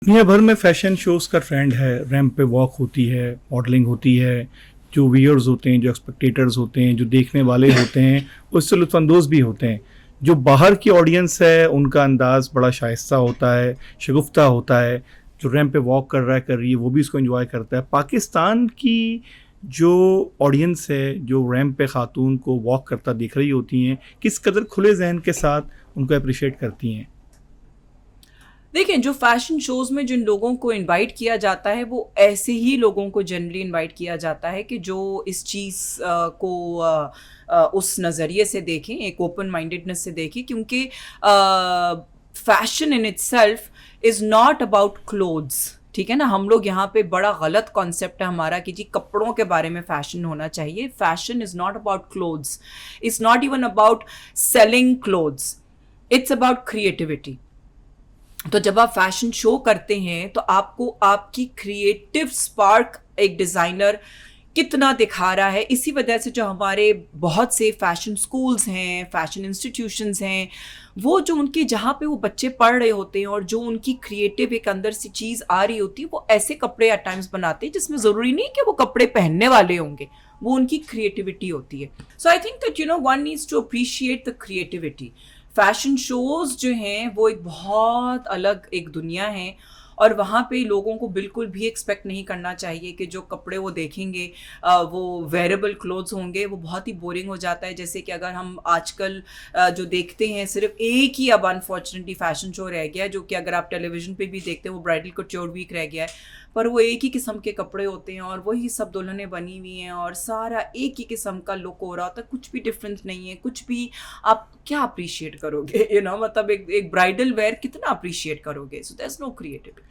دنیا بھر میں فیشن شوز کا ٹرینڈ ہے. ریمپ پہ واک ہوتی ہے, ماڈلنگ ہوتی ہے. جو ویئرز ہوتے ہیں, جو ایکسپیکٹیٹرز ہوتے ہیں, جو دیکھنے والے ہوتے ہیں, اس سے لطف اندوز بھی ہوتے ہیں. جو باہر کی آڈینس ہے ان کا انداز بڑا شائستہ ہوتا ہے, شگفتہ ہوتا ہے. جو ریمپ پہ واک کر رہا ہے, کر رہی ہے, وہ بھی اس کو انجوائے کرتا ہے. پاکستان کی جو آڈینس ہے, جو ریمپ پہ خاتون کو واک کرتا دیکھ رہی ہوتی ہیں, کس قدر کھلے ذہن کے ساتھ ان کو اپریشیٹ کرتی ہیں. دیکھیں, جو فیشن شوز میں جن لوگوں کو انوائٹ کیا جاتا ہے وہ ایسے ہی لوگوں کو جنرلی انوائٹ کیا جاتا ہے کہ جو اس چیز کو اس نظریے سے دیکھیں, ایک اوپن مائنڈیڈنس سے دیکھیں, کیونکہ fashion in it self is not about clothes. ٹھیک ہے نا, ہم لوگ یہاں پہ بڑا غلط کانسیپٹ ہے ہمارا کہ جی کپڑوں کے بارے میں فیشن ہونا چاہیے. Fashion is not about clothes, it's not even about selling clothes, it's about creativity. تو جب آپ فیشن شو کرتے ہیں تو آپ کو آپ کی کریٹو سپارک ایک ڈیزائنر کتنا دکھا رہا ہے. اسی وجہ سے جو ہمارے بہت سے فیشن سکولز ہیں, فیشن انسٹیٹیوشنز ہیں, وہ جو ان کی جہاں پہ وہ بچے پڑھ رہے ہوتے ہیں اور جو ان کی کریٹو ایک اندر سی چیز آ رہی ہوتی ہے, وہ ایسے کپڑے ایٹ ٹائمز بناتے ہیں جس میں ضروری نہیں کہ وہ کپڑے پہننے والے ہوں گے, وہ ان کی کریٹیوٹی ہوتی ہے. So I think that one needs to appreciate the creativity. Fashion shows جو ہیں وہ ایک بہت الگ ایک دنیا ہے, اور وہاں پہ لوگوں کو بالکل بھی ایکسپیکٹ نہیں کرنا چاہیے کہ جو کپڑے وہ دیکھیں گے وہ ویئریبل کلوتھس ہوں گے. وہ بہت ہی بورنگ ہو جاتا ہے. جیسے کہ اگر ہم آج کل جو دیکھتے ہیں, صرف ایک ہی اب انفارچونیٹلی فیشن شو رہ گیا ہے, جو کہ اگر آپ ٹیلی ویژن پہ بھی دیکھتے ہیں وہ برائڈل کٹیور ویک رہ گیا ہے, پر وہ ایک ہی قسم کے کپڑے ہوتے ہیں اور وہی سب دلہنیں بنی ہوئی ہیں اور سارا ایک ہی قسم کا لک ہو رہا ہوتا ہے. کچھ بھی ڈفرینس نہیں ہے, کچھ بھی آپ کیا اپریشیٹ کرو گے, مطلب ایک برائڈل ویئر کتنا اپریشیٹ کرو گے. سو دیر از نو کریٹیوٹی.